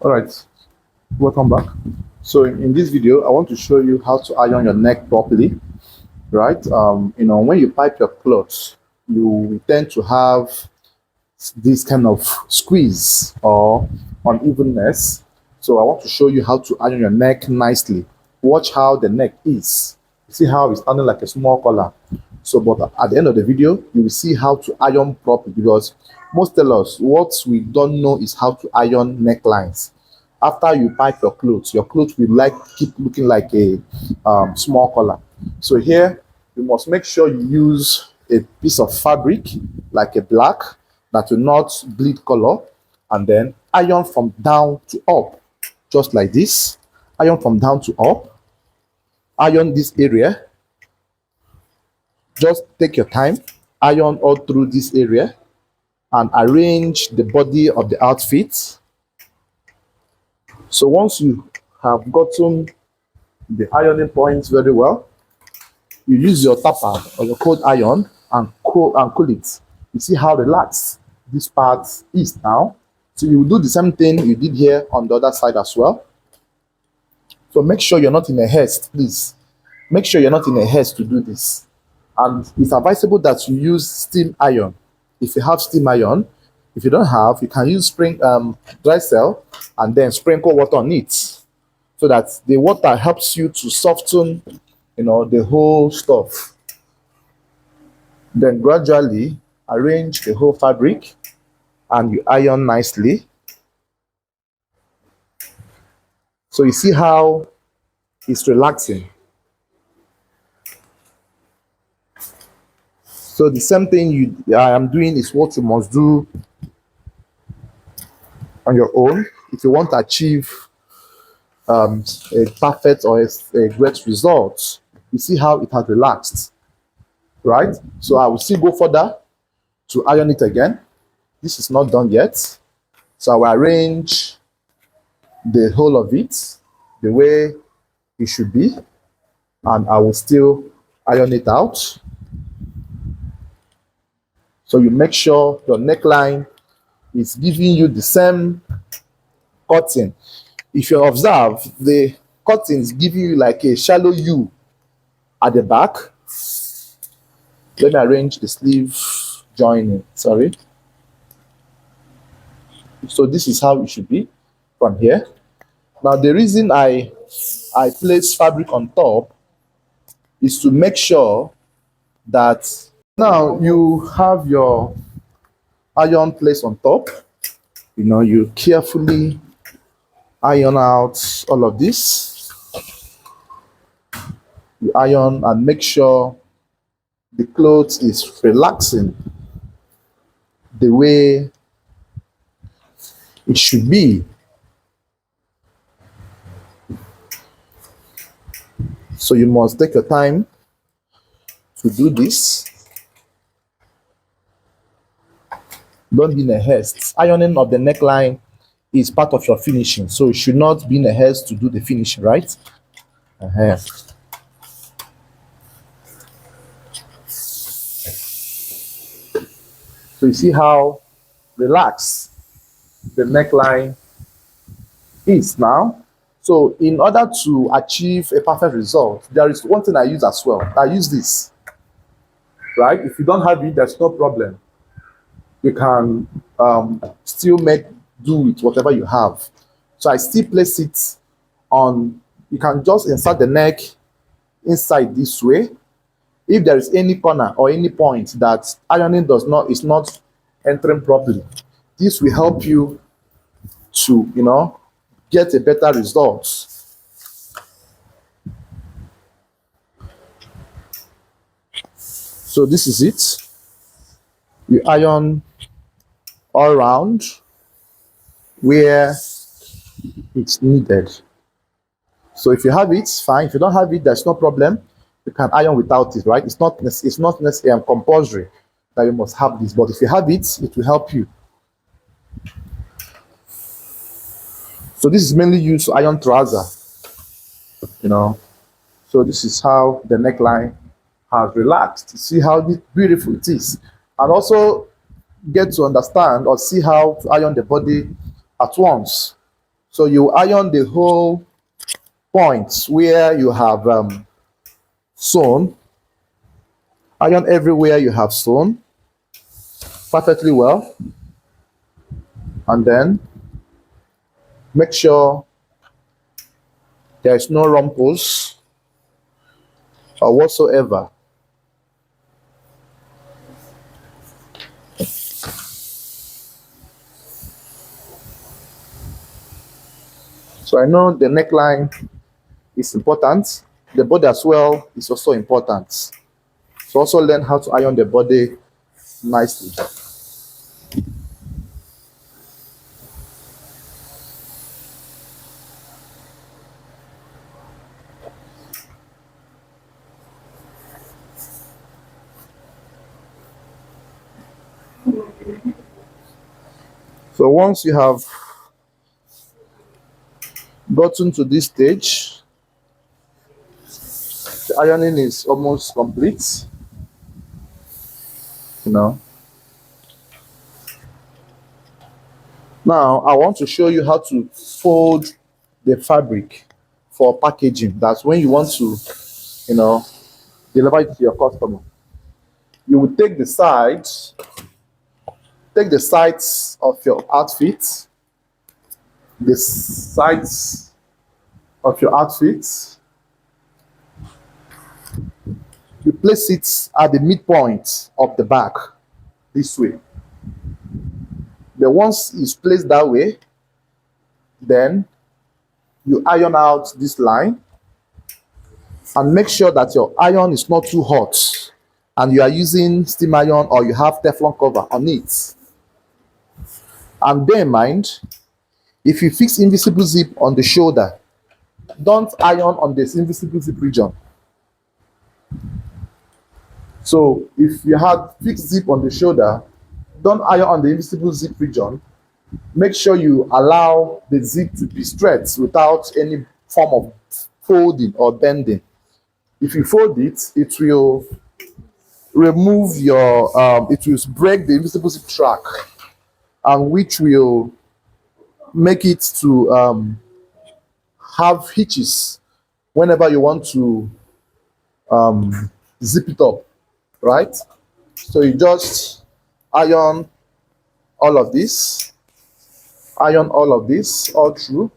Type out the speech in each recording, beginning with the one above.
All right, welcome back. So in this video, I want to show you how to iron your neck properly, right? When you pipe your clothes, you tend to have this kind of squeeze or unevenness. So I want to show you how to iron your neck nicely. Watch how the neck is. See how it's standing like a small collar. So, but at the end of the video, you will see how to iron properly because most tell us what we don't know is how to iron necklines. After you pipe your clothes will keep looking like a small collar. So here, you must make sure you use a piece of fabric like a black that will not bleed color, and then iron from down to up, just like this. Iron from down to up. Iron this area. Just take your time. Iron all through this area and arrange the body of the outfit. So once you have gotten the ironing points very well, you use your tapper or your cold iron and cool it. You see how relaxed this part is now. So you will do the same thing you did here on the other side as well. So make sure you're not in a haste, please. Make sure you're not in a haste to do this. And it's advisable that you use steam iron. If you have steam iron, if you don't have, you can use dry cell and then sprinkle water on it so that the water helps you to soften, the whole stuff. Then gradually arrange the whole fabric and you iron nicely. So you see how it's relaxing. So the same thing I am doing is what you must do on your own if you want to achieve a perfect or a great result. You see how it has relaxed, right? So I will still go further to iron it again. This is not done yet. So I will arrange the whole of it the way it should be, and I will still iron it out. So you make sure your neckline is giving you the same cutting. If you observe, the cutting is giving you like a shallow U at the back. Let me arrange the sleeve joining. Sorry. So this is how it should be from here. Now the reason I place fabric on top is to make sure that now you have your iron placed on top. You carefully iron out all of this. You iron and make sure the clothes is relaxing the way it should be. So you must take your time to do this. Don't be in a haste. Ironing of the neckline is part of your finishing, so you should not be in a haste to do the finishing, right? So you see how relaxed the neckline is now. So in order to achieve a perfect result, there is one thing I use as well. I use this, right? If you don't have it, there's no problem. You can still do with whatever you have. So I still place it on. You can just insert the neck inside this way. If there is any corner or any point that ironing is not entering properly, this will help you to get a better result. So this is it. You iron all around where it's needed. So if you have it, fine. If you don't have it, there's no problem. You can iron without it, right? It's not necessarily compulsory that you must have this, but if you have it, it will help you. So this is mainly used to iron trouser. So this is how the neckline has relaxed. See how beautiful it is, and also get to understand or see how to iron the body at once. So you iron the whole points where you have sewn, iron everywhere you have sewn perfectly well, and then make sure there is no rumples or whatsoever. So I know the neckline is important. The body as well is also important. So also learn how to iron the body nicely. So once you have gotten to this stage, the ironing is almost complete. You know. Now I want to show you how to fold the fabric for packaging. That's when you want to, you know, deliver it to your customer. You will take the sides of your outfit, the sides of your outfit, you place it at the midpoint of the back this way. Then once it's placed that way, then you iron out this line and make sure that your iron is not too hot and you are using steam iron or you have Teflon cover on it. And bear in mind, if you fix invisible zip on the shoulder, don't iron on this invisible zip region. So if you have fixed zip on the shoulder, don't iron on the invisible zip region. Make sure you allow the zip to be stretched without any form of folding or bending. If you fold it, it will remove your, it will break the invisible zip track, and which will make it to have hitches whenever you want to zip it up, right? So you just iron all of this, iron all of this all through,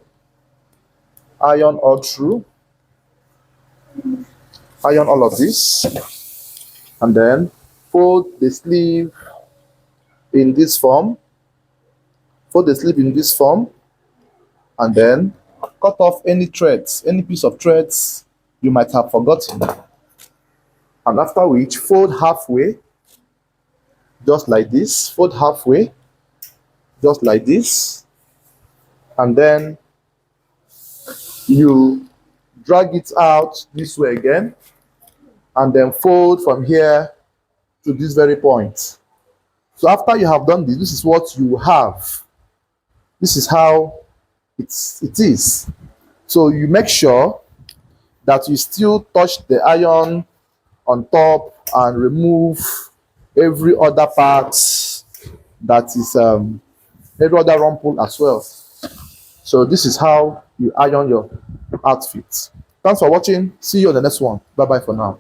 iron all through, iron all of this, and then fold the sleeve in this form, fold the sleeve in this form, and then cut off any threads, any piece of threads you might have forgotten. And after which, fold halfway, just like this, fold halfway, just like this, and then you drag it out this way again, and then fold from here to this very point. So after you have done this, this is what you have. This is how it is. So you make sure that you still touch the iron on top and remove every other part that is every other rumple as well. So this is how you iron your outfit. Thanks for watching. See you on the next one. Bye bye for now.